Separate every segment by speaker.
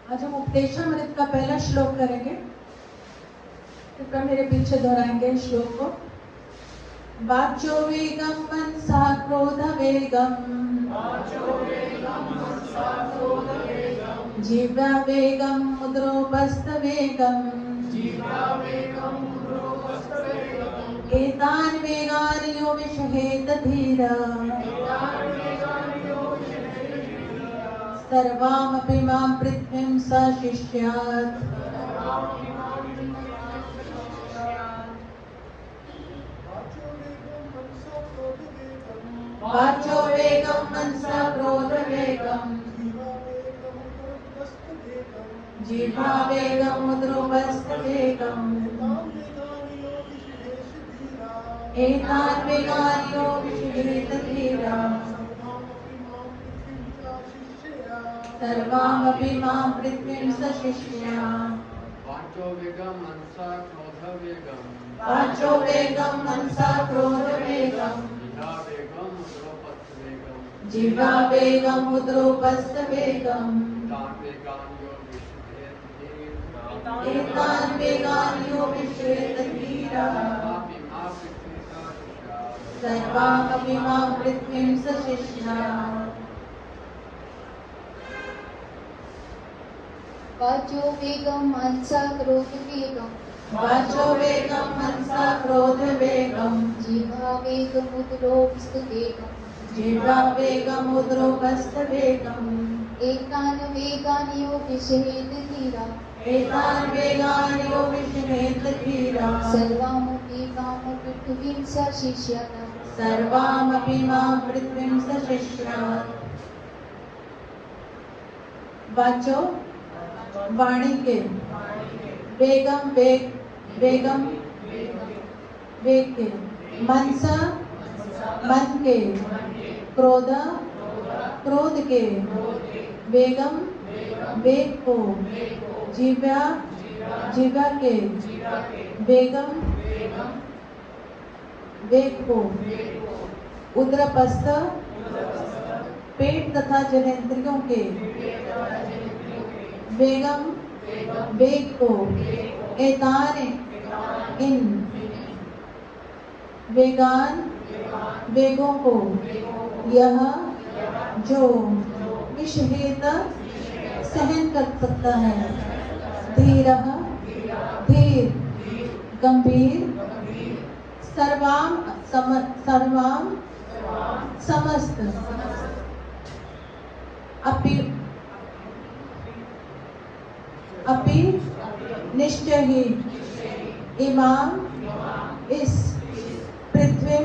Speaker 1: आज हम उपदेशामृत का पहला श्लोक करेंगे। कृपया मेरे पीछे दोहराएंगे श्लोक को। वाचो वेगम मनसा क्रोध वेगम, जीवा वेगम मुद्रोपस्थ वेगम, एतान वेगान यो विषहेत धीरा, सर्वामपि मां पृथ्वीं स शिष्यात्। वाचो वेगम मनसा क्रोध वेगम, जीवा वेगम मुद्रोपस्थ वेगम, एतान वेगान यो विषहेत धीरा, सर्वामपि मां पृथ्वीं स शिष्यात्।
Speaker 2: वाचो वेगम मनसा क्रोध वेगम,
Speaker 1: वाचो वेगम मनसा क्रोध वेगम,
Speaker 2: जिह्वा वेगम मुद्रोपस्थ
Speaker 1: जीवा वेगम मुद्रोपस्थ
Speaker 2: वेगम,
Speaker 1: वेगम,
Speaker 2: तान वेगान यो विषहेत
Speaker 1: एतान वेगान यो
Speaker 2: धीरा,
Speaker 1: विषहेत धीरा,
Speaker 2: सर्वापि
Speaker 1: सर्वामपि
Speaker 2: मां पृथ्वी सा शिष्यात्।
Speaker 1: मां पृथ्वीं स शिष्यात्।
Speaker 3: वाचो वेगम मनसा क्रोध वेगम,
Speaker 1: वाचो वेगम मनसा क्रोध वेगम,
Speaker 3: जीवा वेगम मुद्रोपस्थ वेगम,
Speaker 1: जीवा वेगम मुद्रोपस्थ वेगम,
Speaker 3: एतान वेगान यो विषहेत धीरा,
Speaker 1: एतान वेगान यो विषहेत धीरा,
Speaker 3: सर्वामपि मां पृथ्वीं स शिष्यात्।
Speaker 1: सर्वामपि मां पृथ्वीं स शिष्यात्। वाचो वाणी के, वेगम वेगम वेग के, मनसा मन के, क्रोध क्रोध के, वेगम वेग को, जीवा के, वेगम वेग को, उदरपस्थ पेट तथा जनेंद्रियों के, वेगम वेग को, एतान इन वेगान वेगों को, यह जो विषहेत सहन कर सकता है, धीरः धीर, गंभीर, सर्वाम समस्त, अपि निश्चय ही, इमाम इस पृथ्वी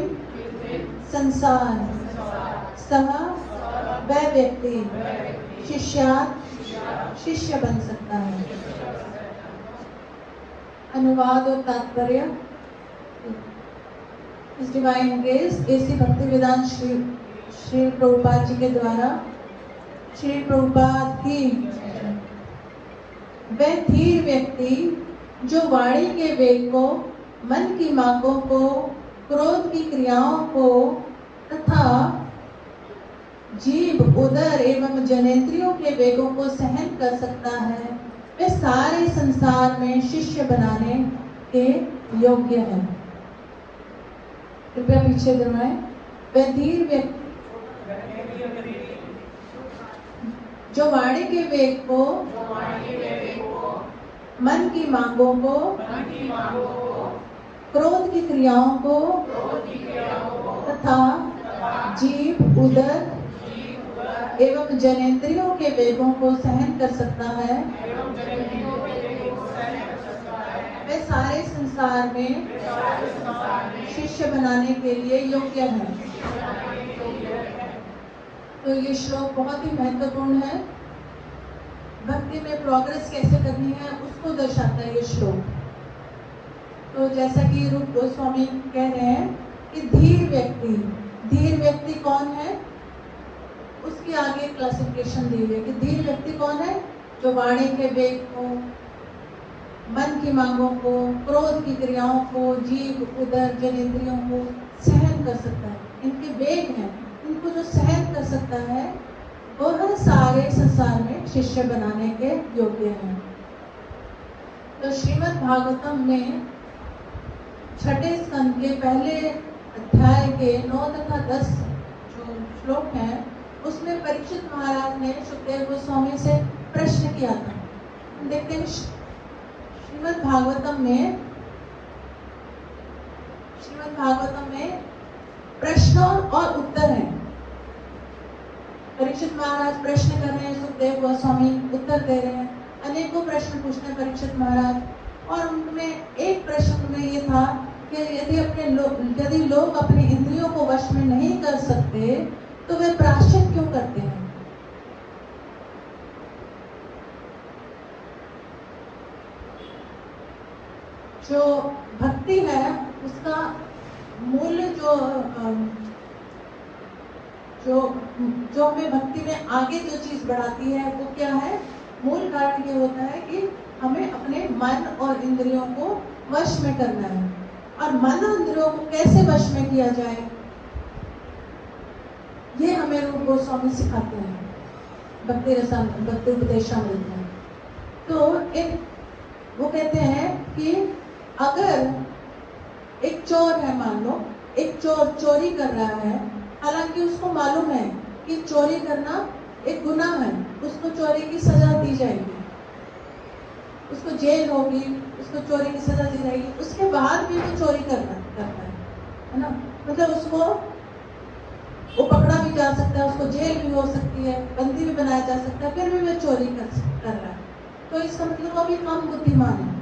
Speaker 1: संसार, सह वह व्यक्ति, शिष्यात् शिष्य बन सकता है। अनुवाद और तात्पर्य। इस divine grace AC Bhaktivedanta Shri Prabhupada ji के द्वारा श्री प्रभुपाद की वह धीर व्यक्ति जो वाणी के वेग को, मन की मांगों को, क्रोध की क्रियाओं को तथा जीभ, उदर एवं जनेंद्रियों के वेगों को सहन कर सकता है, वे सारे संसार में शिष्य बनाने के योग्य है। कृपया पीछे दोहराएं। वह धीर व्यक्ति जो वाणी के वेग को, मन की मांगों को, क्रोध की क्रियाओं को तथा जीभ, उदर एवं जनेंद्रियों के वेगों को सहन कर सकता है, वे सारे संसार में शिष्य बनाने के लिए योग्य है। तो ये श्लोक बहुत ही महत्वपूर्ण है। भक्ति में प्रोग्रेस कैसे करनी है उसको दर्शाता है ये श्लोक। तो जैसा कि रूप गोस्वामी कह रहे हैं कि धीर व्यक्ति कौन है, उसके आगे क्लासिफिकेशन दी हुई है कि धीर व्यक्ति कौन है, जो वाणी के वेग को, मन की मांगों को, क्रोध की क्रियाओं को, जीभ, उदर, जनेंद्रियों को सहन कर सकता है। इनके वेग हैं, इनको जो सहन कर सकता है वो हर सारे संसार में शिष्य बनाने के योग्य हैं। तो श्रीमद् भागवतम में छठे स्कंद के पहले अध्याय के 9 तथा 10 जो श्लोक हैं, उसमें परीक्षित महाराज ने सुखदेव गोस्वामी से प्रश्न किया था। देखते हैं श्रीमद् भागवतम में प्रश्न और उत्तर है। परीक्षित महाराज प्रश्न कर रहे हैं, सुखदेव गोस्वामी उत्तर दे रहे हैं। अनेकों प्रश्न पूछते हैं परीक्षित महाराज, और उनमें एक प्रश्न में ये था कि यदि लोग अपनी इंद्रियों को वश में नहीं कर सकते तो वे प्रायश्चित क्यों करते हैं। जो भक्ति है उसका मूल जो हमें भक्ति में आगे जो चीज बढ़ाती है वो क्या है, मूल कारण ये होता है कि हमें अपने मन और इंद्रियों को वश में करना है। और मन और इंद्रियों को कैसे वश में किया जाए, ये हमें रूप गोस्वामी सिखाते हैं भक्ति उपदेशामृत में। तो वो कहते हैं कि अगर एक चोर है, मान लो एक चोर चोरी कर रहा है, हालांकि उसको मालूम है कि चोरी करना एक गुनाह है, उसको चोरी की सजा दी जाएगी, उसको जेल होगी, उसको चोरी की सजा दी जाएगी, उसके बाद भी वो चोरी करता है ना। मतलब उसको वो पकड़ा भी जा सकता है, उसको जेल भी हो सकती है, बंदी भी बनाया जा सकता है, फिर भी वो चोरी कर रहा है। तो इसका मतलब वो भी कम बुद्धिमान है।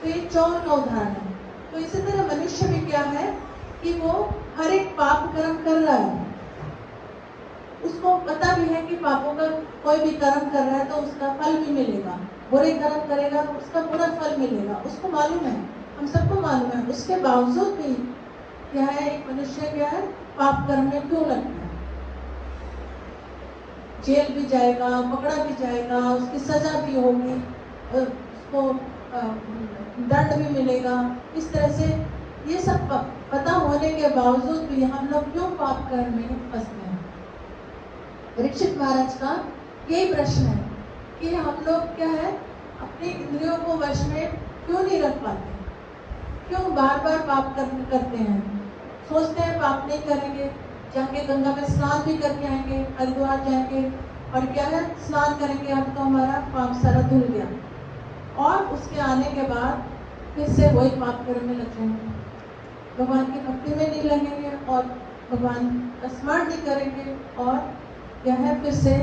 Speaker 1: तो ये चोर का उदाहरण है। तो इसी तरह मनुष्य भी क्या है कि वो हर एक पाप कर्म कर रहा है, उसको पता भी है कि पापों का कोई भी कर्म कर रहा है तो उसका फल भी मिलेगा, बुरे कर्म करेगा तो उसका बुरा फल मिलेगा, उसको मालूम है, हम सबको मालूम है। उसके बावजूद भी क्या है, एक मनुष्य क्या है, पाप कर्म में क्यों लगता है, जेल भी जाएगा, पकड़ा भी जाएगा, उसकी सजा भी होगी, उसको दंड भी मिलेगा। इस तरह से ये सब पता होने के बावजूद भी हम लोग क्यों पाप कर्म में फंसते हैं। परीक्षित महाराज का यही प्रश्न है कि हम लोग क्या है, अपनी इंद्रियों को वश में क्यों नहीं रख पाते, क्यों बार बार पाप कर्म करते हैं। सोचते हैं पाप नहीं करेंगे, जाके गंगा में स्नान भी करके आएंगे, हरिद्वार जाएंगे, और क्या है, स्नान करेंगे, अब तो हमारा पाप सारा धुल गया, और उसके आने के बाद फिर से वही पाप कर्म में लग जाएंगे, भगवान की भक्ति में नहीं लगेंगे और भगवान का स्मरण नहीं करेंगे, और क्या है, फिर से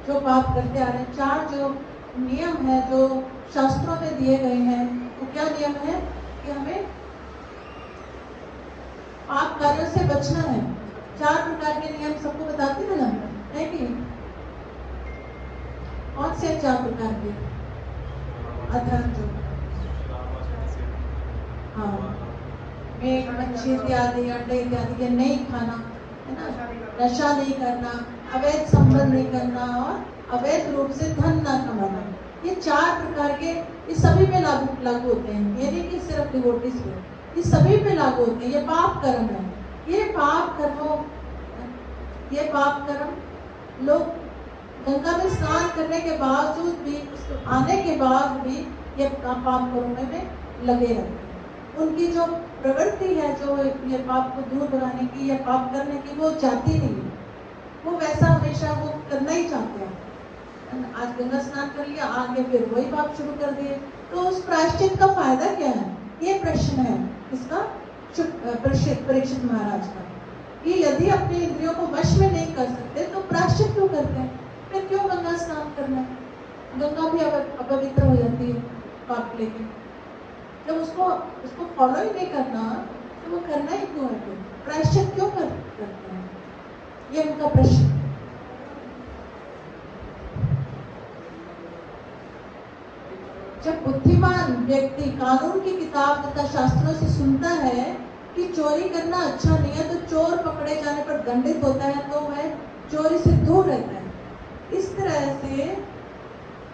Speaker 1: जो पाप करते आ रहे हैं। 4 जो नियम है जो शास्त्रों में दिए गए हैं, वो क्या नियम है कि हमें पाप कार्यों से बचना है। 4 प्रकार के नियम सबको बताते हैं ना, है कि कौन से 4 प्रकार के? अधर्म जो, हाँ, मीट मच्छी इत्यादि, अंडे इत्यादि ये नहीं खाना, है ना, नशा नहीं करना, अवैध संबंध नहीं करना, और अवैध रूप से धन ना कमाना। ये 4 प्रकार के, ये सभी पे लागू होते हैं, ये नहीं कि सिर्फ डिवोटीज पे, ये सभी पे लागू होते हैं। ये पाप कर्म है, ये पाप कर्म लोग गंगा में स्नान करने के बावजूद भी, उसको आने के बाद भी ये पाप कर्मों में लगे रहते हैं। उनकी जो प्रवृत्ति है, जो ये पाप को दूर बनाने की या पाप करने की, वो जाती नहीं है, वो वैसा हमेशा वो करना ही चाहते हैं। आज गंगा स्नान कर लिया, आगे फिर वही पाप शुरू कर दिए, तो उस प्रायश्चित का फायदा क्या है? ये प्रश्न है इसका परीक्षित महाराज का, कि यदि अपनी इंद्रियों को वश में नहीं कर सकते तो प्रायश्चित क्यों करते हैं, फिर क्यों गंगा स्नान करना है? गंगा भी अपवित्र हो जाती है पाप लेके, जब उसको फॉलो ही नहीं करना तो वो करना ही क्यों है, फिर प्रायश्चित क्यों करते हैं? ये उनका प्रश्न। जब बुद्धिमान व्यक्ति कानून की किताब तथा शास्त्रों से सुनता है कि चोरी करना अच्छा नहीं है, तो चोर पकड़े जाने पर दंडित होता है, तो वह चोरी से दूर रहता है। इस तरह से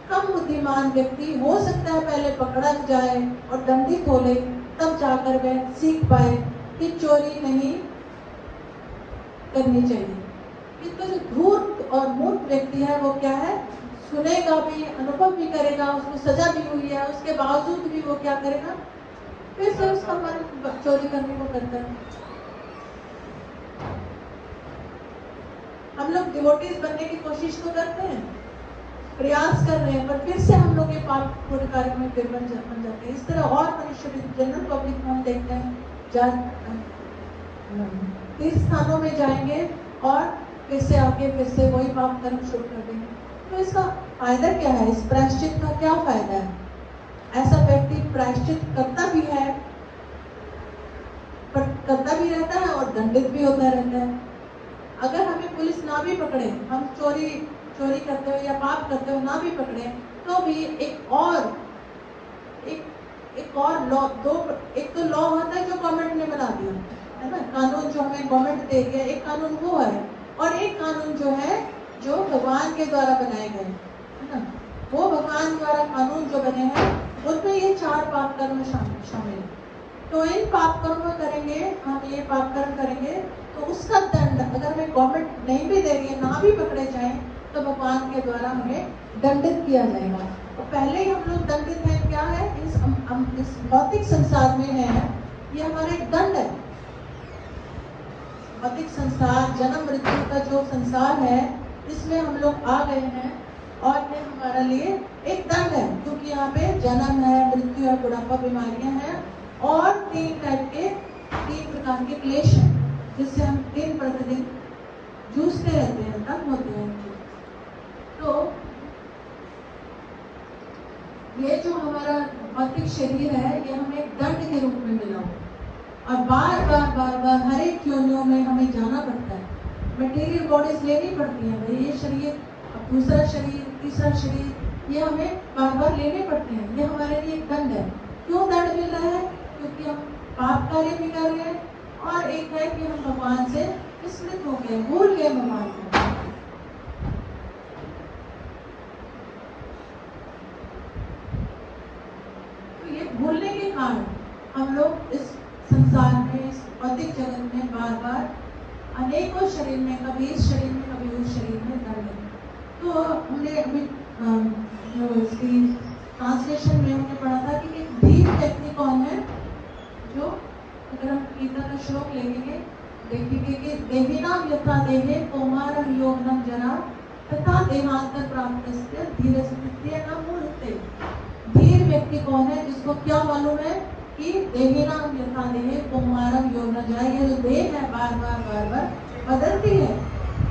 Speaker 1: कम बुद्धिमान व्यक्ति हो सकता है पहले पकड़ा जाए और दंडित हो ले, तब जाकर वह सीख पाए कि चोरी नहीं करनी चाहिए। इनका जो गुप्त और मूर्ख व्यक्ति है वो क्या है, सुनेगा भी, अनुभव भी करेगा, उसको सजा भी हुई है, उसके बावजूद भी वो क्या करेगा, फिर से उसका मन चोरी करने को करता है। हम लोग डिवोटीज बनने की कोशिश तो करते हैं, प्रयास कर रहे हैं, पर फिर से हम लोग ये पाप पूरे कार्य में फिर बन जाते हैं। इस तरह और मनुष्य भी जनरल पब्लिक में हम देखते हैं, तीर्थ स्थानों में जाएंगे और फिर से आके फिर से वही पाप कर्म शुरू कर देंगे। तो इसका फायदा क्या है, इस प्रायश्चित का क्या फायदा है? ऐसा व्यक्ति प्रायश्चित करता भी है, पर करता भी रहता है और दंडित भी होता रहता है। अगर हमें पुलिस ना भी पकड़े, हम चोरी करते हुए या पाप करते हुए ना भी पकड़े, तो भी एक और लॉ, एक तो लॉ होता है जो गवर्नमेंट ने बना दिया है ना, कानून जो हमें गवर्नमेंट दे दिया, एक कानून वो है, और एक कानून जो है जो भगवान के द्वारा बनाए गए है ना, वो भगवान द्वारा कानून जो बने हैं उनमें ये 4 पाप कर्म शामिल है। तो इन पाप कर्म करेंगे, हम ये पाप कर्म करेंगे तो उसका दंड अगर हमें गवर्नमेंट नहीं भी दे रही है, ना भी पकड़े जाए, तो भगवान के द्वारा हमें दंडित किया जाएगा। तो पहले ही हम लोग दंडित हैं, क्या है, इस भौतिक संसार में है, ये हमारा एक दंड है। भौतिक संसार, जन्म मृत्यु का जो संसार है, इसमें हम लोग आ गए हैं और ये हमारे लिए एक दंड है, क्योंकि यहाँ पे जन्म है, मृत्यु है, बुढ़ापा, बीमारियां हैं और 3 प्रकार के क्लेश हैं, जिससे हम दिन प्रतिदिन जूझते रहते हैं, तंग होते हैं। तो ये जो हमारा भौतिक शरीर है, ये हमें एक दंड के रूप में मिला हो और बार बार हर एक योनियों में हमें जाना पड़ता है, मटेरियल बॉडीज लेनी पड़ती है। भाई ये शरीर, अब दूसरा शरीर, तीसरा शरीर, ये हमें बार लेने पड़ते हैं। ये हमारे लिए एक दंड है। क्यों दंड मिल रहा है? क्योंकि हम पाप कार्य भी कर रहे हैं और एक है कि हम भगवान से विस्मृत हो गए, भूल गए भगवान को। तो ये भूलने के कारण हम लोग इस संसार में, इस भौतिक जगत में बार अनेकों शरीर में, कभी इस शरीर में, कभी उस शरीर में दंड है। तो हमने अभी जो इसकी ट्रांसलेशन में हमने पढ़ा था कि एक धीर व्यक्ति कौन है, जो, अगर हम गीता का श्लोक लेंगे, देखेंगे कि देहिनाम यथा देहे कौमारं योगनं जरा तथा देहांतर प्राप्तस्य धीरस्थित्य न मूढ़ते। धीर व्यक्ति कौन है? जिसको क्या मालूम है कि देहिनाम यथा देहे कौमारं योगनं जरा, ये जो देह है बार बार बदलती है,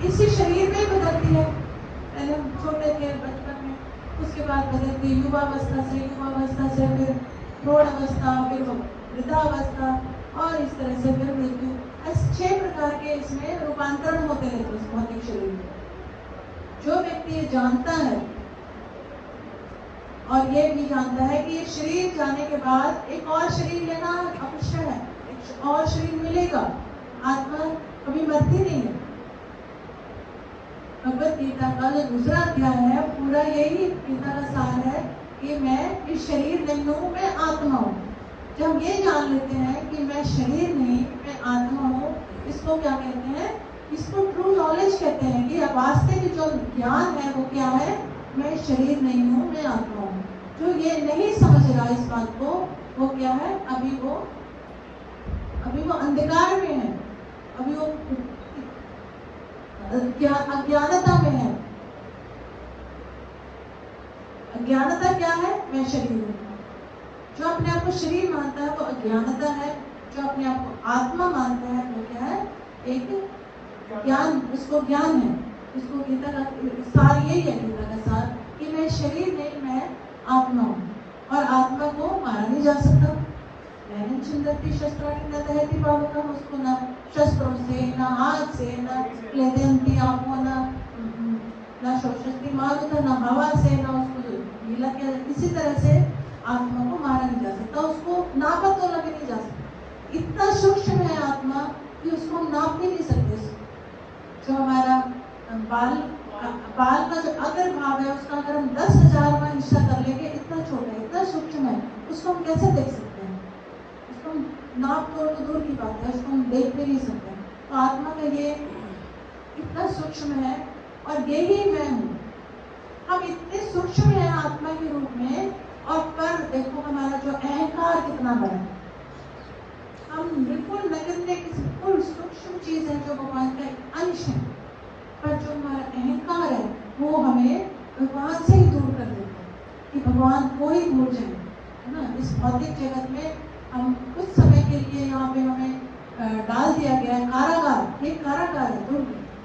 Speaker 1: इसी शरीर में बदलती है। पहले हम छोटे थे बचपन में, उसके बाद बदलती है युवावस्था से फिर प्रौढ़ावस्था, फिर वृद्धावस्था और इस तरह से फिर मृत्यु। ऐसे 6 प्रकार के इसमें रूपांतरण होते रहते हैं इस भौतिक शरीर में। जो व्यक्ति ये जानता है और ये भी जानता है कि ये शरीर जाने के बाद एक और शरीर लेना अवश्य है, एक और शरीर मिलेगा, आत्मा कभी मरती नहीं है। भगवत गीता का जो दूसरा अध्याय है, पूरा यही गीता का सार है कि मैं इस शरीर नहीं हूँ, मैं आत्मा हूँ। जब हम ये जान लेते हैं कि मैं शरीर नहीं, मैं आत्मा हूँ, इसको क्या कहते हैं? इसको ट्रू नॉलेज कहते हैं कि वास्तविक जो ज्ञान है वो क्या है? मैं शरीर नहीं हूँ, मैं आत्मा हूँ। जो ये नहीं समझ रहा इस बात को, वो क्या है? अभी वो अंधकार में है, अभी वो अज्ञानता में है। अज्ञानता क्या है? मैं शरीर हूँ। जो अपने आप को शरीर मानता है वो अज्ञानता है, जो अपने आप को आत्मा मानता है वो क्या है? एक ज्ञान, उसको ज्ञान है। इसको गीता का सार यही है, गीता का सार कि मैं शरीर नहीं, मैं आत्मा हूँ और आत्मा को मारा नहीं जा सकता। मैंने छिंदती शस्त्राणी न दहती पावकम, उसको न शस्त्रों से, न हाथ से, न क्लेदंती आंखों, न शोषती मारुता, न हवा से, न उसको गीला किया। इसी तरह से आत्मा को मारा नहीं जा सकता, उसको नापा तोला भी नहीं जा सकता। इतना सूक्ष्म है आत्मा कि उसको हम नाप भी नहीं सकते। जो हमारा बाल का जो अगर भाव है, उसका अगर हम 10,000वां हिस्सा कर लेंगे, इतना छोटा है, इतना सूक्ष्म है, उसको हम कैसे देख सकते हैं? उसको हम नाप तोड़ तो दूर की बात है, उसको हम देख भी नहीं सकते। तो आत्मा का ये इतना सूक्ष्म है और यही मैं हूँ। हम इतने सूक्ष्म हैं आत्मा के रूप में, और पर देखो हमारा जो अहंकार कितना बड़ा है। हम बिल्कुल नगण्य बिल्कुल सूक्ष्म चीज है जो भगवान का एक अंश है, पर जो हमारा अहंकार है वो हमें भगवान से ही दूर कर देता है कि भगवान को ही भूल जाए, है ना। इस भौतिक जगत में हम कुछ समय के लिए यहाँ पे हमें डाल दिया गया है, कारागार, एक कारागार है,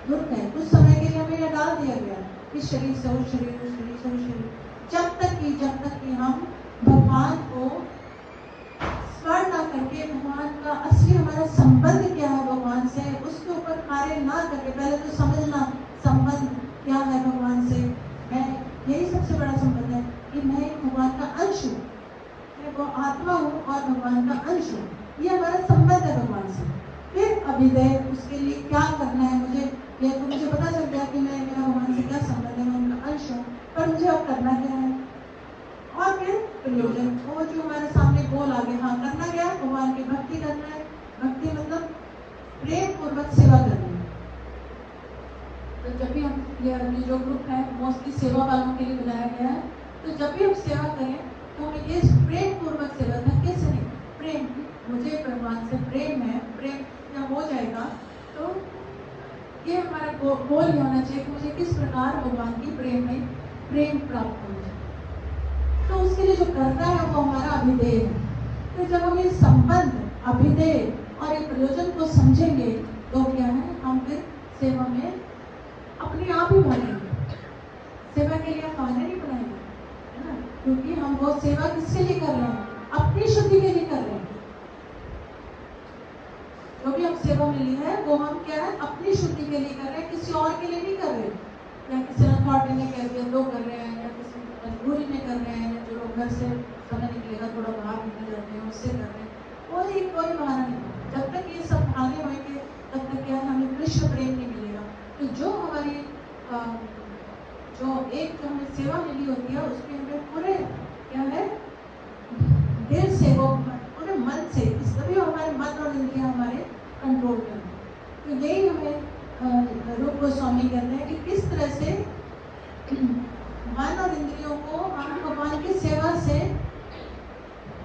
Speaker 1: दुर्ग है। कुछ समय के लिए हमें यह डाल दिया गया है कि शरीर से वो शरीर, उस शरीर से वो शरीर, जब तक कि हम भगवान को स्मरण ना करके भगवान का असली हमारा संबंध क्या है भगवान से, उसके ऊपर कार्य ना करके, पहले तो समझना संबंध क्या है भगवान से। मैं, यही सबसे बड़ा संबंध है कि मैं एक भगवान का अंश हूँ, मैं वो आत्मा हूँ और भगवान का अंश हूँ। ये हमारा संबंध है भगवान से। फिर अभिदय, उसके लिए क्या करना है मुझे, ये तो मुझे पता चल गया कि मैं, मेरा भगवान से क्या संबंध है, मैं उनका अंश हूँ, पर मुझे अब करना क्या है। और फिर प्रयोजन, वो जो हमारे सामने गोल आ गया, हाँ करना क्या है, भगवान की भक्ति करना है। भक्ति मतलब प्रेम पूर्वक सेवा करनी है। तो जब भी हम, ये जो ग्रुप है मोस्टली सेवा वालों के लिए बनाया गया है, तो जब भी हम सेवा करें तो हमें ये प्रेम पूर्वक सेवा, धक्के से नहीं, प्रेम, मुझे भगवान से प्रेम है, प्रेम जब हो जाएगा तो ये हमारा गोल ही होना चाहिए कि मुझे किस प्रकार भगवान की प्रेम में प्रेम प्राप्त हो जाए। तो उसके लिए जो करना है वो हमारा अभिधेय है। तो जब हम ये संबंध, अभिधेय और ये प्रयोजन को समझेंगे तो क्या है, हम फिर सेवा में अपने आप ही भागेंगे। सेवा के लिए बहाने नहीं बनाएंगे, है ना, क्योंकि हम वो सेवा किसके लिए कर रहे हैं, अपनी शुद्धि के लिए कर रहे हैं। जो भी हम सेवा मिली है वो हम क्या है, अपनी शुद्धि के लिए कर रहे हैं, किसी और के लिए नहीं कर रहे। या किसी अथॉरिटी ने कह दिया तो कर रहे हैं, या किसी मजबूरी में कर रहे हैं, या जो लोग घर से समय निकलेगा थोड़ा बाहर निकल जाते हैं उससे कर रहे हैं, कोई बहाना नहीं। जब तक ये सब बहाने होंगे तब तक क्या है, हमें कृष्ण प्रेम नहीं मिलेगा। तो जो हमारी जो हमें सेवा मिली होती है उसमें हमें पूरे क्या है, दिल से, वो पूरे मन से, तभी हमारे मन और इंद्रियां हमारे कंट्रोल में। तो यही हमें रूप गोस्वामी कहते हैं कि किस तरह से मन और इंद्रियों को हम भगवान की सेवा से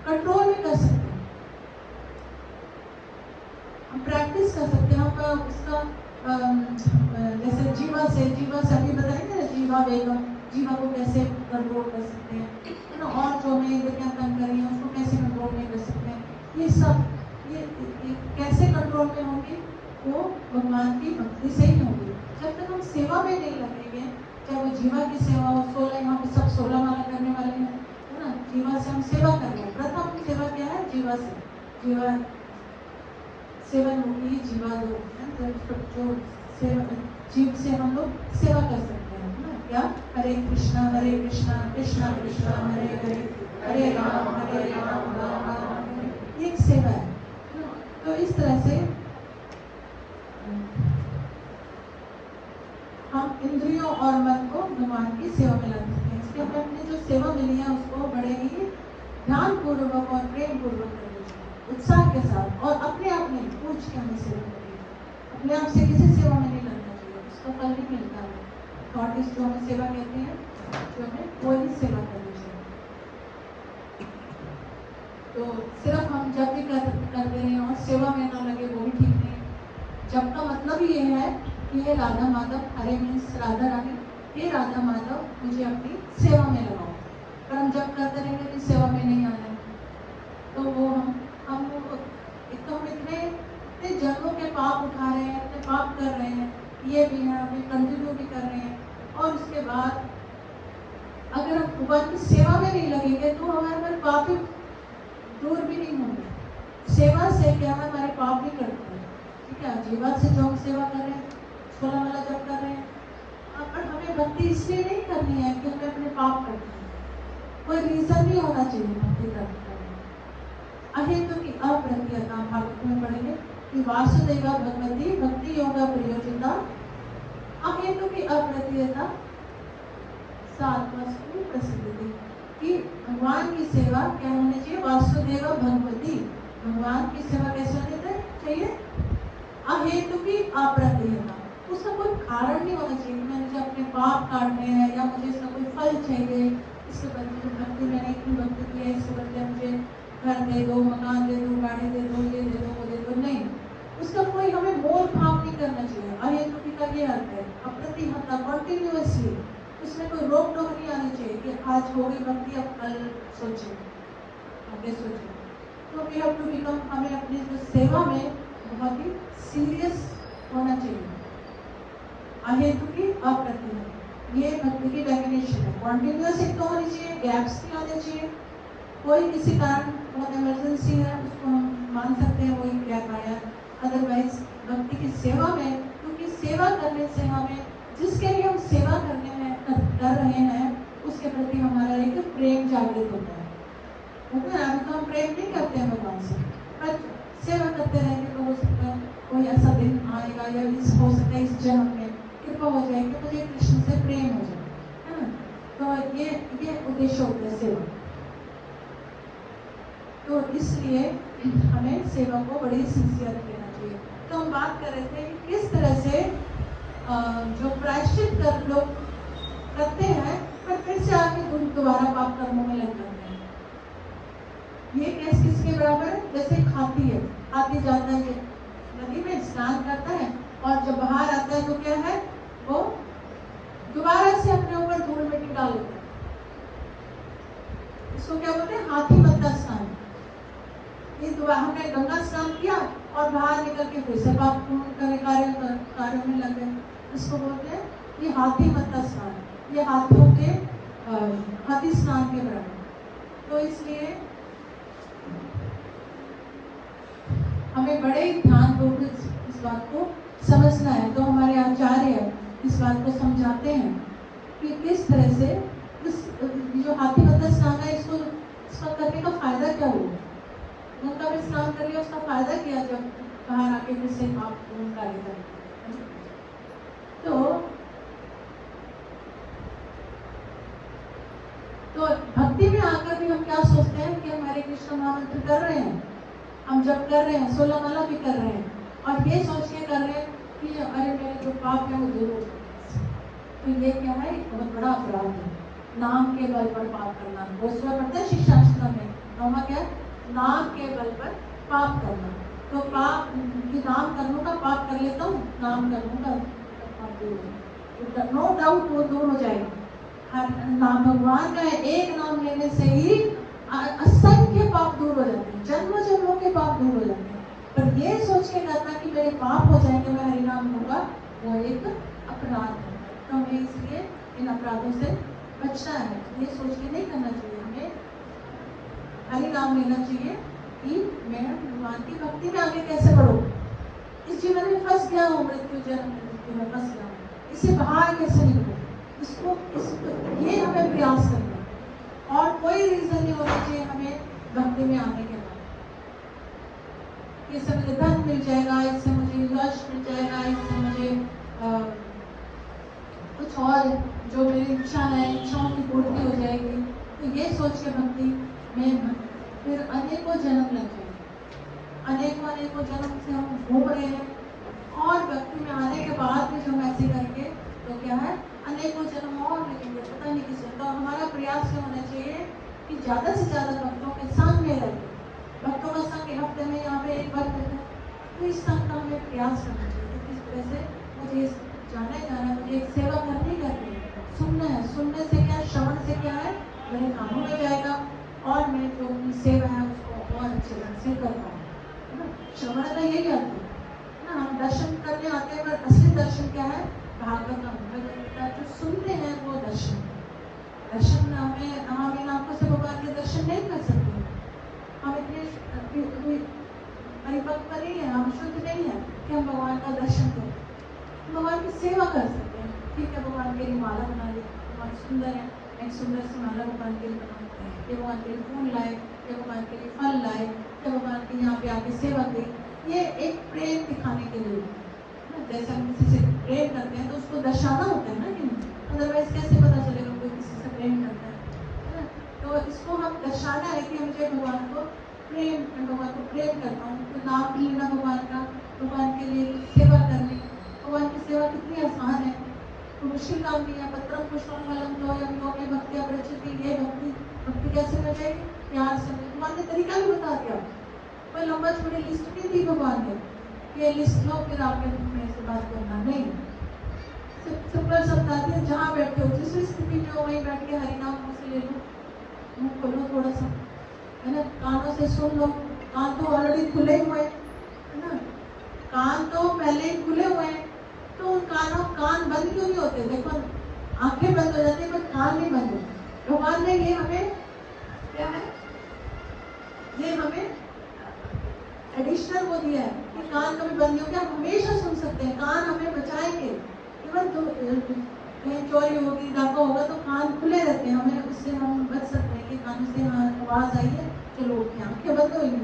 Speaker 1: कंट्रोल में कर सकते हैं, हम प्रैक्टिस कर सकते हैं। हम उसका जैसे जीवा से अभी बताएंगे ना, जीवा वेगम, जीवा को कैसे कंट्रोल कर सकते हैं, है ना, और जो हमें इंद्रियां तंग कर रही हैं उसको कैसे कंट्रोल में कर सकते हैं। ये सब ये कैसे कंट्रोल में होंगे, वो भगवान की भक्ति से ही होंगे। जब तक हम सेवा में नहीं लगेंगे, चाहे वो जीवा की सेवा हो, 16 यहाँ पे सब 16 माला करने वाले हैं, है ना, जीवा से हम सेवा कर रहे हैं। प्रथम सेवा क्या है, जीवा से, जीवा सेवन मुखी जीवा दो, जो जीव से हम लोग सेवा कर सकते हैं ना। क्या, हरे कृष्णा कृष्णा कृष्णा हरे हरे, हरे राम राम राम हरे, ये एक सेवा है। तो इस तरह से हम इंद्रियों और मन को भगवान की सेवा में ला सकते हैं। इसलिए हमें अपनी जो सेवा मिली है उसको बड़े ही ध्यान पूर्वक और प्रेम पूर्वक करनी चाहिए, उत्साह के साथ, और अपने आप में पूछ के हमें सेवा करनी चाहिए। अपने आप से किसी सेवा में नहीं लगना चाहिए, उसका फल नहीं मिलता है। थॉट जो हमें सेवा कहते हैं, जो हमें वही सेवा करनी चाहिए। तो सिर्फ हम जब भी कर रहे हैं और सेवा में ना लगे वो भी ठीक नहीं। जब का मतलब ही ये है कि हे राधा माधव, हरे मीन्स राधा रानी, हे राधा माधव मुझे अपनी सेवा में लगाओ। पर हम जब करते रहेंगे कि सेवा में नहीं आना है, तो वो हम एक तो हम इतने जन्मों के पाप उठा रहे हैं, इतने पाप कर रहे हैं, ये भी है, अभी कंटिन्यू भी कर रहे हैं। और उसके बाद अगर हम भगवान की सेवा में नहीं लगेंगे तो हमारे पाप भी दूर भी नहीं होंगे। सेवा से क्या है, हमारे पाप भी करते हैं, ठीक है। जीवा से जो हम सेवा कर रहे हैं, 16 माला जब कर रहे हैं, पर हमें भक्ति इसलिए नहीं करनी है कि हमें अपने पाप करते हैं, कोई रीजन नहीं होना चाहिए भक्ति करने का। अहेतु की अप्रतिहता, भागवत में पढ़ेंगे कि वासुदेवा भगवती भक्ति योगा प्रयोजिता, अहेतु की अप्रतिहता सात्वस्तु प्रसिद्धि, कि भगवान की सेवा क्या होनी चाहिए, वासुदेवा भगवती, भगवान की सेवा कैसे होनी चाहिए, अहेतु की अप्रतिहता, उसका कोई कारण नहीं होना चाहिए कि मुझे अपने पाप काटने हैं या मुझे इसका कोई फल चाहिए, इसके बदले जो भक्ति मैंने इतनी भक्ति की है इसके बदले मुझे घर दे दो, मकान दे दो, गाड़ी दे दो, ये दे दो, वो दे दो, नहीं। उसका कोई हमें मोल भाव नहीं करना चाहिए। अहेतुकी का ये अर्थ है अप्रतिहता, कॉन्टिन्यूअसली, उसमें कोई रोक टोक नहीं आनी चाहिए कि आज हो गई भक्ति अब कल सोचे, आगे सोचे। तो वी हैव टू बिकम, हमें अपनी जो सेवा में बहुत ही सीरियस होना चाहिए। अहेतुकी, अप्रतिहत, ये भक्ति की डेफिनेशन है। कॉन्टिन्यूअस एक तो होनी चाहिए, गैप्स नहीं आने चाहिए। कोई किसी कारण बहुत इमरजेंसी है उसको हम मान सकते हैं वही गैप आया, अदरवाइज भक्ति की सेवा में, क्योंकि सेवा करने से हमें जिसके लिए हम सेवा कर रहे हैं उसके प्रति हमारा एक प्रेम जागृत होता है। अभी तो हम प्रेम नहीं करते हैं भगवान से, पर सेवा करते रहेंगे तो हो सकता है कोई ऐसा दिन आएगा या हो सकता है इस जन्म में कृपा हो जाए कि मुझे कृष्ण से प्रेम हो जाए, है ना। तो ये उद्देश्य होता है सेवा। तो इसलिए हमें सेवा को बड़ी सिंसियर लेना चाहिए। तो हम बात कर रहे थे कि किस तरह से जो प्रायश्चित कर लोग करते हैं पर फिर से आके दोबारा पाप कर्मों में लग जाते हैं। ये केस किसके बराबर है? जैसे हाथी है, हाथी जाता है नदी में स्नान करता है और जब बाहर आता है तो क्या है, वो दोबारा से अपने ऊपर धूल मिट्टी डाल देता है। इसको क्या बोलते हैं? हाथी मत्ता स्नान। ये दोबारा हमने गंगा स्नान किया और बाहर निकल के फिर से पाप कार्यों में लग गए, इसको बोलते हैं ये हाथी मत्ता स्नान, ये हाथियों के हाथी स्नान के बराबर। तो इसलिए हमें बड़े ही ध्यानपूर्वक इस बात को समझना है। तो हमारे आचार्य इस बात को समझाते हैं कि किस तरह से इस जो हाथी मत्ता स्नान है इसका करने का फायदा क्या हुआ। उनका भी स्नान कर लिया, उसका फायदा किया जब बाहर आके फिर से आप कार्य करें। तो भक्ति में आकर भी हम क्या सोचते हैं कि हम हरे कृष्ण महामंत्र कर रहे हैं, हम जब कर रहे हैं 16 माला भी कर रहे हैं और ये सोच के कर रहे हैं कि अरे मेरे जो पाप है वो दूर हो जाए। तो ये क्या है? बहुत बड़ा अपराध है। नाम के बल पर पाप करना, वो उसमें पढ़ते हैं शिक्षाशास्त्र में, नौमा क्या है? नाम के बल पर पाप करना। तो पाप की नाम कर्मों का पाप कर लेता हूँ, नाम कर्मों का पाप दूर हो, नो डाउट वो दूर हो जाएगा। हर नाम भगवान का है, एक नाम लेने से ही असंख्य पाप दूर हो जाते हैं, जन्मों जन्मों के पाप दूर हो जाते हैं। पर ये सोच के करना कि मेरे पाप हो जाएंगे मैं हरि नाम लूंगा, वो एक अपराध है। तो हमें इसलिए इन अपराधों से बचना है, ये सोच के नहीं करना चाहिए। हमें हरि नाम लेना चाहिए कि मैं भगवान की भक्ति में आगे कैसे बढ़ूं, इस जीवन में फंस गया हूँ, मृत्यु जन्म मृत्यु में फंस गया हूँ, इससे बाहर कैसे निकलूं, इसको ये हमें प्रयास करना है। और कोई रीजन नहीं होना चाहिए हमें भक्ति में आने के बाद, इससे मुझे धन मिल जाएगा, इससे मुझे यश मिल जाएगा, इससे मुझे कुछ और जो मेरी इच्छा है इच्छाओं की पूर्ति हो जाएगी। तो ये सोच के भक्ति में फिर अनेकों जन्म लग जाएंगे, अनेकों जन्म से हम घूम रहे हैं और भक्ति में आने के बाद भी जो हम ऐसे करेंगे तो क्या है, अनेकों जन्म और लगेंगे, पता नहीं किस। तो हमारा प्रयास ये होना चाहिए कि ज़्यादा से ज़्यादा भक्तों के संग में रहे। भक्तों का संग हफ्ते में यहाँ पे एक बार करते हैं, तो इस संग का हमें प्रयास करना चाहिए कि किस तरह से मुझे जाना है, मुझे एक सेवा करनी है, सुनना है। सुनने से क्या, श्रवण से क्या है, मेरे कामों में जाएगा और मैं जो सेवा है उसको और अच्छे ढंग से कर पाऊँ। श्रवण का यही अर्थ है ना, हम दर्शन करने आते हैं, पर असली दर्शन क्या है, भागवत का जो सुनते हैं वो दर्शन। दर्शन हम इन आंखों से भगवान के दर्शन नहीं कर सकते, हम इतने परिपक्व नहीं है, हम शुद्ध नहीं है कि हम भगवान का दर्शन करें। भगवान की सेवा कर सकते हैं, ठीक है, भगवान के लिए माला बना ली, भगवान सुंदर है, एक सुंदर सी माला भगवान के लिए बनाओ, ये भगवान के लिए फूल लाए, ये भगवान के लिए फल लाए, ये भगवान के यहाँ पे आके सेवा की, ये एक प्रेम दिखाने के लिए। जैसे हम किसी से प्रेम करते हैं तो उसको दर्शाना होता है ना, कि अदरवाइज कैसे पता चलेगा कोई किसी से प्रेम करता है। तो इसको हम दर्शाना है कि मुझे भगवान को प्रेम करता हूँ, तो नाम लेना भगवान का, भगवान के लिए सेवा करनी, भगवान की सेवा कितनी आसान है, तो मुश्किल काम नहीं है। पत्रम पुष्पम फलम तोयम यो मे भक्ति प्रचिति, ये भक्ति कैसे हो जाएगी? प्यार से। भगवान ने तरीका भी बता दिया, कोई लंबा छोड़ी लिस्ट नहीं दी भगवान ने, ये लिस्ट लो फिर आपके मेरे से बात करना, नहीं। सिंपल सब बता दिया, जहाँ बैठे हो जिस स्थिति में हो वहीं बैठ के हरि नाम मुँह से ले लो, मुँह खोलो थोड़ा सा, है ना, कानों से सुन लो। कान तो ऑलरेडी खुले हुए है ना, कान तो पहले ही खुले हुए हैं, तो उन कान बंद क्यों नहीं होते? देखो आंखें बंद हो जाती है पर कान नहीं बंद होते। भगवान ने ये हमें क्या है, ये हमें एडिशनल वो दिया है कि कान कभी बंद नहीं होंगे, हम हमेशा सुन सकते हैं। कान हमें बचाएंगे, इवन तो कहीं चोरी होगी, डाका होगा तो कान खुले रहते हैं, हमें उससे हम बच सकते हैं कि कानों से हाँ आवाज़ आई है, चलो उठ के, आंखें बंद होगी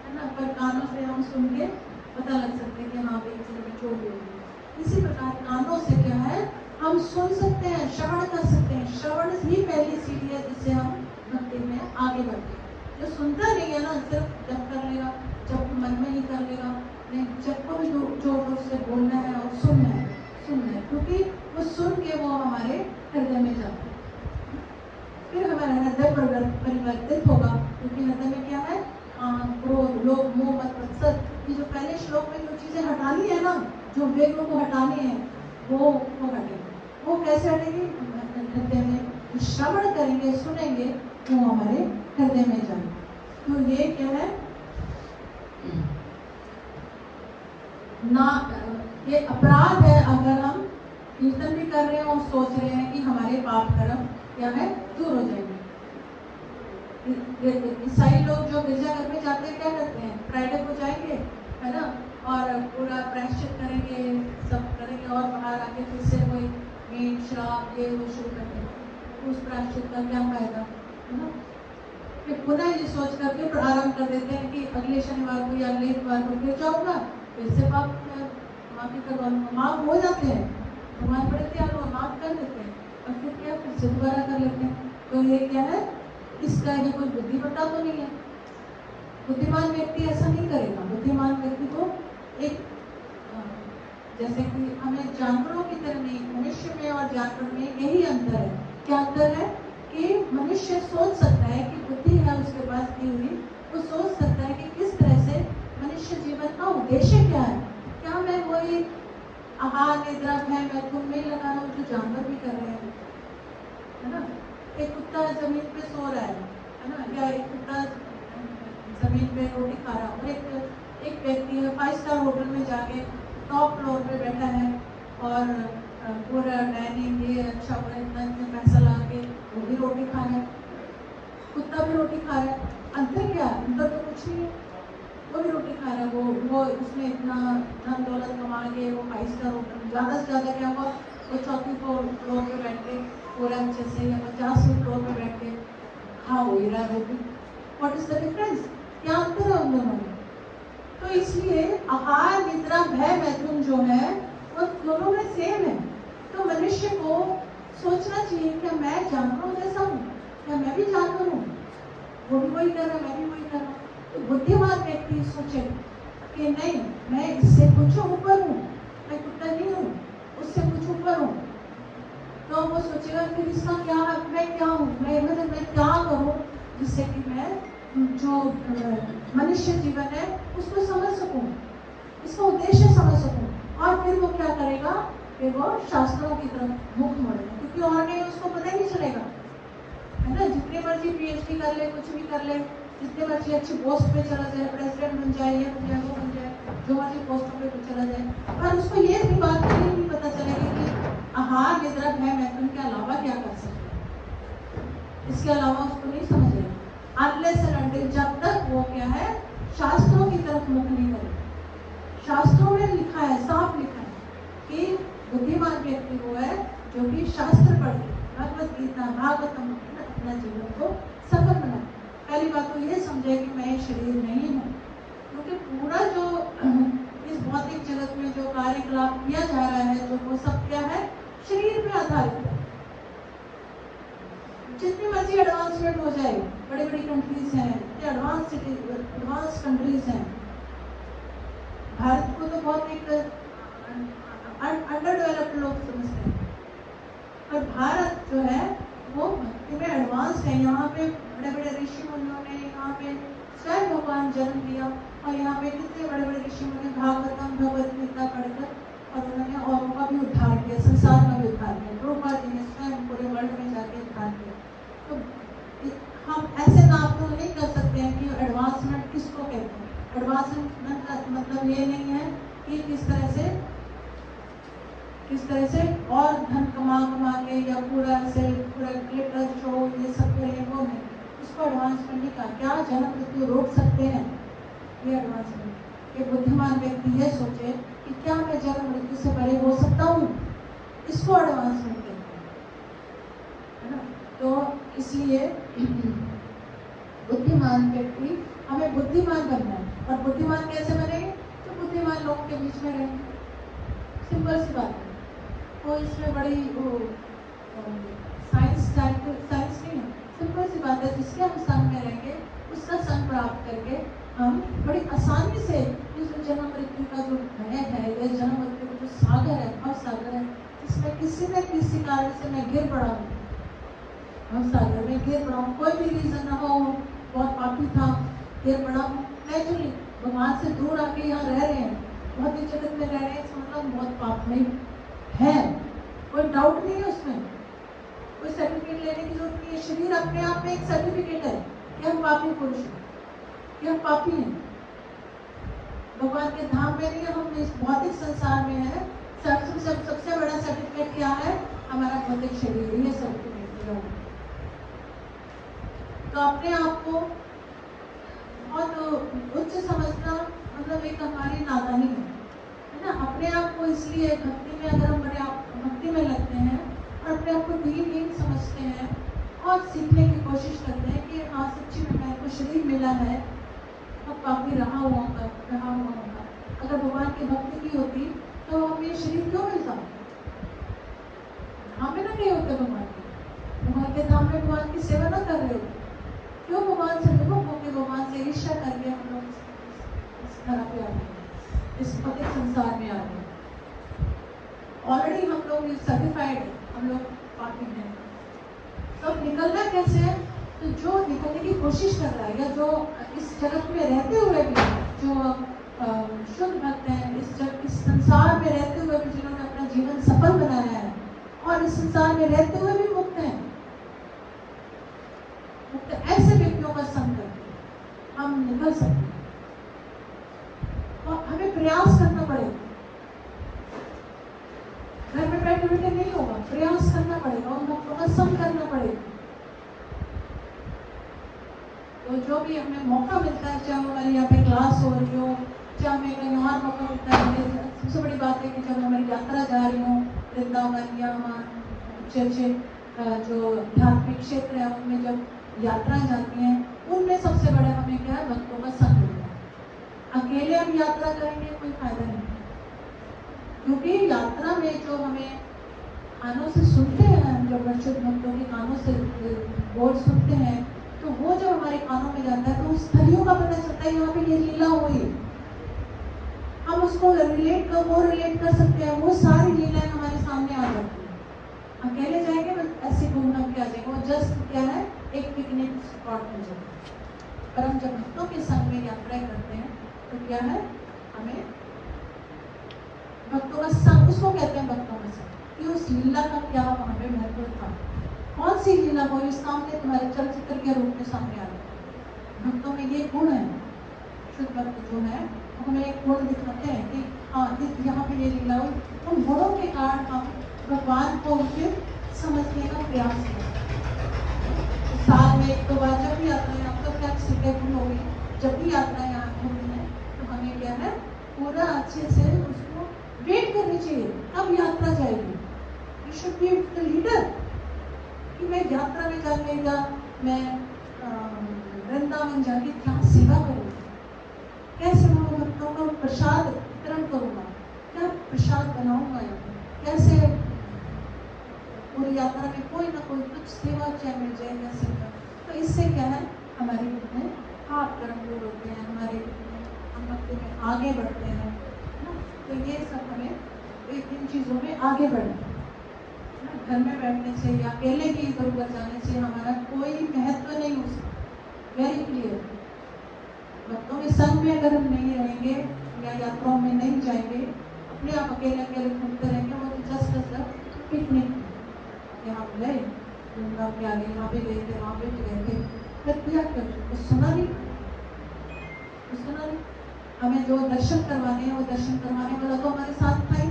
Speaker 1: है ना, पर कानों से हम सुन के पता लग सकते हैं कि हाँ भाई किसी में चोरी होगी। इसी प्रकार कानों से क्या है, हम सुन सकते हैं, श्रवण कर सकते हैं। श्रवण ही पहली सीढ़ी है जिससे हम भक्ति में आगे बढ़ते हैं। जो सुनता नहीं है ना, सिर्फ जब कर लेगा, जब मन में ही कर लेगा, नहीं, जब को भी जोर से बोलना है और सुनना है, क्योंकि वो सुन के वो हमारे हृदय में जाता है, फिर हमारा हृदय परिवर्तित होगा। क्योंकि हृदय में क्या है, क्रोध, लोभ, मोह, मद, मत्सर, ये जो पहले श्लोक में जो चीजें हटानी है ना, जो वेगों को हटानी है, वो हटेगी। वो कैसे हटेगी? हृदय में श्रवण करेंगे, सुनेंगे, वो हमारे हृदय में जाएंगे। तो ये क्या है ना, ये अपराध है अगर हम कीर्तन भी कर रहे हैं और सोच रहे हैं कि हमारे पाप कर्म क्या है, दूर हो जाएंगे। ईसाई लोग जो गिरजाघर में जाते हैं क्या करते हैं, फ्राइडे को जाएंगे है ना, और पूरा प्रायश्चित करेंगे, सब करेंगे, और बाहर आके फिर से कोई मीट शराब ये वो शुरू कर देंगे। उस प्रायश्चित का क्या फायदा, है ना। फिर पुनः ये सोच करके प्रारंभ कर देते हैं कि अगले शनिवार को या अगले इतवार को फिर जाऊँगा, फिर से पाप माफी करवा लूँगा। माफ हो जाते हैं, भगवान बड़े दयालु हैं, माफ कर देते हैं, और फिर क्या, फिर से दोबारा कर लेते हैं। तो ये क्या है, इसका ये कोई बुद्धिमत्ता तो नहीं है। बुद्धिमान व्यक्ति ऐसा नहीं करेगा। बुद्धिमान व्यक्ति को एक जैसे कि हमें जानवरों की तरह नहीं, मनुष्य में और जानवर में यही अंतर है। क्या अंतर है कि मनुष्य सोच सकता है कि बुद्धि है उसके पास दी हुई, वो सोच सकता है कि किस तरह से मनुष्य जीवन का उद्देश्य क्या है। क्या मैं वही आहार निद्रा भय मैथुन में लगा रहा हूँ जो जानवर भी कर रहे हैं, है ना। एक कुत्ता जमीन पे सो रहा है ना, या एक कुत्ता जमीन पे रोटी खा रहा है, और एक व्यक्ति है 5 स्टार होटल में जाके टॉप फ्लोर पे बैठा है और पूरा डाइनिंग ये अच्छा पूरा इतना पैसा ला के वो भी रोटी खा रहा है, कुत्ता भी रोटी खा रहा है। अंतर क्या है? अंतर तो कुछ नहीं है, वो भी रोटी खा रहा है। वो उसने इतना धन दौलत कमा के वो 5 स्टार होटल, ज़्यादा से ज़्यादा क्या हुआ, वो 4थी फ्लोर पे बैठ के पूरा अच्छे से, या 50वीं फ्लोर पे बैठ के खा हो ही रहा है रोटी। What is the difference? क्या अंतर है उन दोनों में? तो इसलिए आहार निद्रा भय मैथुन जो है वो दोनों में सेम है। तो मनुष्य को सोचना चाहिए क्या मैं जानवरों जैसा हूँ, क्या मैं भी जानवर हूँ, वो भी वही कर रहा है, मैं भी वही कर रहा हूँ। तो बुद्धिमान व्यक्ति सोचे कि नहीं, मैं इससे कुछ ऊपर हूँ, मैं कुत्ता नहीं हूँ, उससे कुछ ऊपर हूँ। तो वो सोचेगा फिर इसका क्या है, मैं क्या हूँ, मैं क्या करूँ जिससे कि मैं जो मनुष्य जीवन है उसको समझ सकूं, इसका उद्देश्य समझ सकूं। और फिर वो क्या करेगा, फिर वो शास्त्रों की तरफ मुख मोड़ेगा, क्योंकि और नहीं उसको पता ही नहीं चलेगा, है ना। जितने मर्जी PhD कर ले, कुछ भी कर ले, जितने मर्जी अच्छी पोस्ट पे चला जाए, प्रेसिडेंट बन जाए, ये बन जाए, वो बन जाए, जो मर्जी पोस्टों पे चला जाए, पर उसको ये भी बात नहीं पता चलेगी कि आहार निद्रा भय मैथुन के अलावा क्या कर सकते हैं, इसके अलावा उसको नहीं समझेगा। अनलेस एंड अनटिल, जब तक वो क्या है, शास्त्रों की तरफ मुख नहीं करेगा। शास्त्रों में लिखा है, साफ लिखा है कि बुद्धिमान व्यक्ति वो है जो कि शास्त्र पढ़ के भगवत गीता भागवतम अपना जीवन को सफल बनाए। पहली बात तो ये समझे कि मैं शरीर नहीं हूँ, क्योंकि पूरा जो इस भौतिक जगत में जो कार्यकलाप किया जा रहा है, जो वो सब क्या है, शरीर पे आधारित है। जितनी मर्जी एडवांसमेंट हो जाए, बड़ी बड़ी कंट्रीज हैं, एडवांस कंट्रीज हैं, भारत को तो बहुत एक अंडर डेवलप्ड लोग समझते हैं। और भारत जो है वो भक्ति में एडवांस है। यहाँ पे बड़े बड़े ऋषि मुनियों ने यहाँ पे स्वयं भगवान जन्म लिया और यहाँ पे कितने बड़े बड़े ऋषि मुनि भागवतम भगवत गीता पढ़कर और उन्होंने औरों का भी उद्धार किया, संसार का भी उद्धार किया। प्रभुपाद जी ने स्वयं पूरे वर्ल्ड में जाके उद्धार किया। तो हम ऐसे नाम तो नहीं कर सकते हैं कि एडवांसमेंट किसको कहते हैं। एडवांसमेंट का मतलब ये नहीं है कि किस तरह से और धन कमा के या पूरा ग्लिटर शो ये सब करें, वो नहीं, उसको एडवांसमेंट नहीं कहा। क्या जन्म मृत्यु रोक सकते हैं, ये एडवांसमेंट। एक बुद्धिमान व्यक्ति ये सोचे कि क्या मैं जन्म मृत्यु से परे हो सकता हूँ, इसको एडवांसमेंट कहते हैं, है ना। तो इसलिए बुद्धिमान व्यक्ति, हमें बुद्धिमान बनना है। और बुद्धिमान कैसे बनेंगे? तो बुद्धिमान लोगों के बीच में रहेंगे, सिंपल सी बात है। तो इसमें बड़ी साइंस नहीं है, सिंपल सी बात है। जिसके हम संग में रहेंगे उसका संग प्राप्त करके हम बड़ी आसानी से इस जन्म मृत्यु का जो भय है, ये जन्म मृत्यु का जो सागर है, और सागर है जिसमें किसी न किसी कारण से मैं गिर पड़ा हूँ, और सागर में गिर पड़ा हूँ, कोई भी रीजन ना हो, बहुत पापी था, गिर पड़ा हूँ, नेचुरली भगवान से दूर आके यहाँ रह रहे हैं, बहुत ही जगत में रह रहे हैं, मतलब बहुत पाप में है, कोई डाउट नहीं है उसमें, कोई सर्टिफिकेट लेने की जरूरत नहीं है। शरीर अपने आप में एक सर्टिफिकेट है कि हम पापी पुरुष हैं, कि हम पापी हैं। भगवान के धाम में नहीं, हम इस भौतिक संसार में है। सबसे बड़ा सर्टिफिकेट क्या है? हमारा भौतिक शरीर, ये सर्टिफिकेट दिया हुआ। तो अपने आप को बहुत उच्च समझना मतलब एक हमारी नादानी है ना। अपने आप को इसलिए भक्ति में, अगर हम भक्ति में लगते हैं और अपने आप को दीनहीन समझते हैं और सीखने की कोशिश करते हैं कि हाँ सच्ची में मेरे को शरीर मिला है, अब पापी रहा हुआ होगा। अगर भगवान की भक्ति की होती तो हमें ये शरीर क्यों मिलता? धाम में ना गए होते भगवान के धाम में भगवान की सेवा ना कर रहे होते, क्यों भगवान से विमुख होकर, भगवान से ईर्ष्या करके हम लोग इस तरह पे आ गए, इस भौतिक संसार में आ गए। ऑलरेडी हम लोग सर्टिफाइड है, हम लोग पापी हैं। तो निकलना कैसे है? तो जो निकलने की कोशिश कर रहा है, या जो इस जगत में रहते हुए भी जो शुद्ध भक्त हैं, इस संसार में रहते हुए भी जिन्होंने अपना जीवन सफल बनाया है और इस संसार में रहते हुए भी मुक्त हैं, ऐसे व्यक्तियों का संग करके हम निकल सकते हैं। तो हमें प्रयास करना पड़ेगा, घर में बैठे बैठे नहीं होगा, प्रयास करना पड़ेगा, उन भक्तों का संग करना पड़ेगा। तो जो भी हमें मौका मिलता है, चाहे हमारी यहाँ पे क्लास हो रही हो, चाहे हमें कहीं और मौका मिलता है, सबसे बड़ी बात है कि जब हमारी यात्रा जा रही हो वृंदावन या अच्छे जो आध्यात्मिक क्षेत्र है उनमें जब यात्राएं जाती हैं, उनमें सबसे बड़ा हमें क्या है? भक्तों का संग मिलता है। अकेले हम यात्रा करेंगे कोई फायदा नहीं, क्योंकि यात्रा में जो हमें कानों से सुनते हैं, हम जब वर्षित भक्तों के कानों से बोल सुनते हैं, तो वो जब हमारे कानों में जाता है तो उस स्थलियों का पता चलता है, यहाँ पे ये लीला हुई, हम उसको रिलेट कर सकते हैं, वो सारी लीलाएं हमारे सामने आ जाती है। अकेले जाएंगे बस ऐसे घूमना क्या जाएगा, वो जस्ट क्या है? एक पिकनिक स्पॉट हो जाता है। पर हम जब भक्तों के संग में यात्राएं करते हैं तो क्या है? हमें भक्तों का संग, उसको कहते हैं भक्तों का संग, कि उस लीला का क्या वहाँ पे महत्व था, कौन सी लीला हो इस सामने तुम्हारे चलचित्र के रूप में सामने आ रही। भक्तों में ये गुण है, शुद्ध भक्त जो है हमें एक गुण दिखाते हैं कि हाँ यहाँ पे ये लीला हुई। उन गुणों के कारण हम भगवान को उनके समझने का प्रयास करते हैं। साल में एक दो बार जब भी यात्राएं, अब तो क्या सिग्निफिकेंट होगी, जब भी यात्राएं यहाँ होती हैं तो हमें क्या है? पूरा अच्छे से उसको वेट करनी चाहिए, कब यात्रा जाएगी। You should be the leader, कि मैं यात्रा में जाऊँगा, मैं वृंदावन जाके क्या सेवा करूँगा, कैसे मैं भक्तों को प्रसाद वितरण करूँगा, क्या प्रसाद बनाऊँगा, कैसे पूरी यात्रा में कोई ना कोई कुछ सेवा चाहे मिल जाए, कैसे। तो इससे क्या है? हमारे कितने पाप कर्म दूर होते हैं, हमारे हम भक्ति में आगे बढ़ते हैं ना। तो ये सब हमें इन चीज़ों में आगे बढ़ें। घर में बैठने से या अकेले ही इधर उधर जाने से हमारा कोई महत्व नहीं हो सकता। Very clear. भक्तों के संग में अगर हम नहीं रहेंगे या यात्राओं में नहीं जाएंगे, अपने आप अकेले अकेले घूमते रहेंगे, वो तो जस्ट पिकनिक। यहाँ गए, गंगा के आगे यहाँ पे गए थे, वहाँ पे भी गए थे, फिर क्या कर कुछ सुना नहीं, कुछ सुना नहीं। हमें जो दर्शन करवाने हैं वो दर्शन करवाने वाला तो हमारे साथ था ही।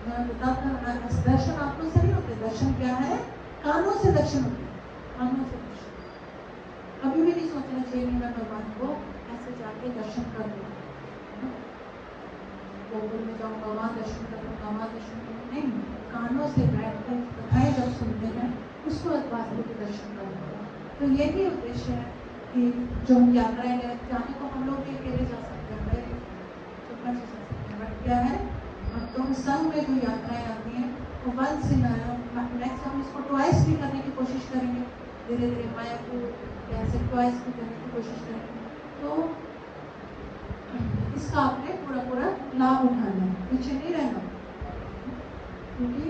Speaker 1: मैं बताता हूँ, दर्शन आंखों से नहीं होते। दर्शन क्या है? कानों से दर्शन होते हैं, कानों से दर्शन। कभी भी नहीं सोचना चाहिए कि मैं भगवान को ऐसे जाके दर्शन कर लूँ, गोकुल में जाऊँगा वहाँ दर्शन करूँगा, वहाँ दर्शन करूँगा, नहीं। कानों से बैठ कर कथाएं जब सुनते हैं उसको वास्तव के दर्शन करूँगा। तो यही उद्देश्य है कि जो हम यात्राएं जाने को हम लोग भी अकेले जा सकते हैं, जा सकते हैं, बट क्या है, भक्तों के संग में जो यात्राएं आती हैं वो वंस इन नेक्स्ट हम इसको ट्वाइस भी करने की कोशिश करेंगे, धीरे धीरे माया को ऐसे ट्वाइस भी करने की कोशिश करेंगे। तो इसका आपने पूरा पूरा लाभ उठाना है, पीछे नहीं रहना, क्योंकि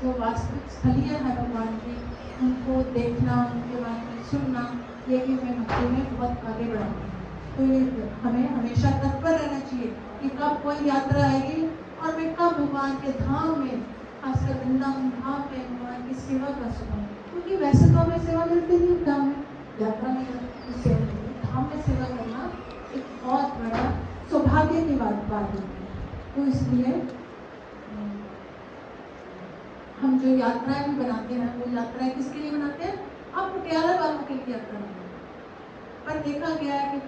Speaker 1: जो वास्तविक स्थलियाँ हैं भगवान की, उनको देखना, उनके बारे में सुनना, ये भी हमें भक्ति में बहुत आगे बढ़ाना है। तो ये हमें हमेशा तत्पर रहना चाहिए कि कब कोई यात्रा आएगी और मैं कब भगवान के धाम में, खासकर वृंदावन धाम में भगवान की सेवा कर सकूँ। क्योंकि वैसे तो हमें सेवा मिलती नहीं धाम में, यात्रा में सेवा मिलती, धाम में सेवा करना एक बहुत बड़ा सौभाग्य की बात होती है। तो इसलिए हम जो यात्राएं भी बनाते हैं वो यात्राएं किसके लिए बनाते हैं? आप पटियाला वालों के लिए यात्रा बनाते हैं। पर देखा गया है कि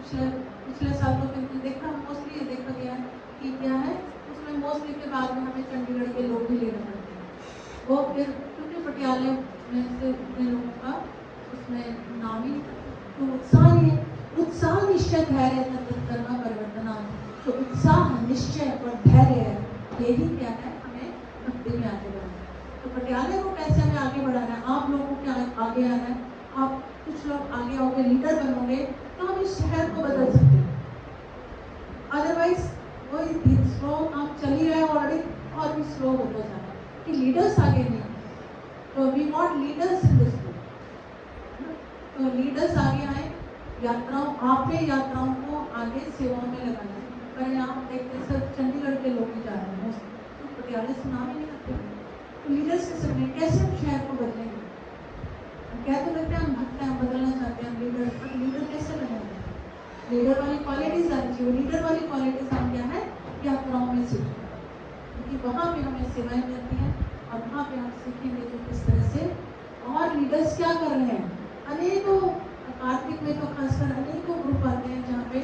Speaker 1: पिछले सालों में देखा मोस्टली ये देखा गया है कि क्या है, उसमें मोस्टली के बाद में हमें चंडीगढ़ के लोग भी लेना पड़ते हैं। वो फिर क्योंकि पटियाले में से उतने लोगों का उसमें नाम ही, तो उत्साह नहीं है। उत्साह निश्चय धैर्य करना परिवर्तना। तो उत्साह निश्चय और धैर्य यही क्या है हमें भक्ति में आगे बढ़ाना। तो पटियाले को कैसे हमें आगे बढ़ाना है? आप लोगों को क्या आगे आना है? आप कुछ लोग आगे आओगे, लीडर बनोगे, तो हम इस शहर को बदल सकते हैं। अदरवाइज वही स्लो काम चल ही रहा है ऑलरेडी, और भी स्लो होता जा रहा है कि लीडर्स आगे नहीं। तो we want leaders in this group. तो लीडर्स आगे आए, यात्राओं, आपने यात्राओं को आगे सेवाओं में लगाना है। पर यहाँ देखते हैं सिर्फ चंडीगढ़ के लोग ही जा रहे हैं, तो पटियाले से नाम ही नहीं आते। तो लीडर्स कैसे हम शहर को बदलेंगे? हम कहते रहते हैं हम भक्त हैं, हम बदलना चाहते हैं, लीडर, पर लीडर कैसे बनेंगे? लीडर वाली क्वालिटीज आनी चाहिए। लीडर वाली क्वालिटीज हम क्या है, यात्राओं में सीखें, क्योंकि वहाँ पे हमें सेवाएं मिलती हैं और वहाँ पे हम सीखेंगे कि किस तरह से। और लीडर्स क्या कर रहे हैं? अनेकों, कार्तिक में तो खासकर अनेकों ग्रुप आते हैं जहाँ पे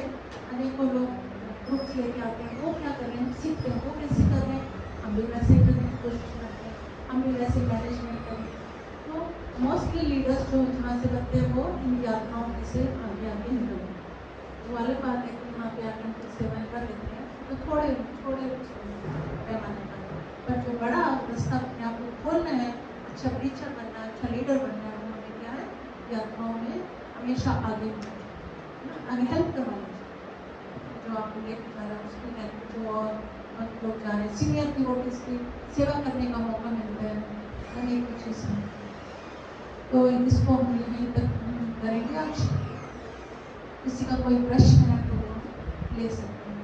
Speaker 1: अनेकों लोग ग्रुप्स लेके आते हैं। वो क्या कर रहे हैं, सीखते हैं। वो कैसे कर रहे हैं? हम भी वैसे करने की कोशिश करते हैं, हम भी वैसे मैनेजमेंट करें। तो मोस्टली लीडर्स जो जहाँ से बनते हैं वो इन यात्राओं में से आगे आगे निकलते हैं। वो अलग बात है कि वहाँ पे आगे हम सेवाएं कर लेते हैं, तो थोड़े पैमाने पर जो बड़ा रास्ता अपने आप को खोलना है, अच्छा टीचर बनना है, अच्छा लीडर बनना है, वो हमें क्या है, यात्राओं में हमेशा आगे हेल्प करवाना चाहिए। जो आपको देख पा रहा है उसकी हेल्प, जो और लोग जा रहे हैं, सीनियर डिवोटीज की सेवा करने का मौका मिलता है, अनेक चीज़ है। तो इसको हम यहीं तक करेंगे आज। किसी का कोई प्रश्न है तो वो ले सकते हैं।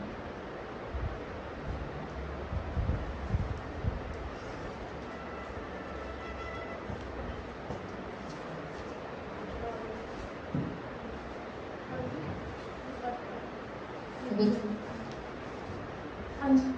Speaker 1: हाँ जी।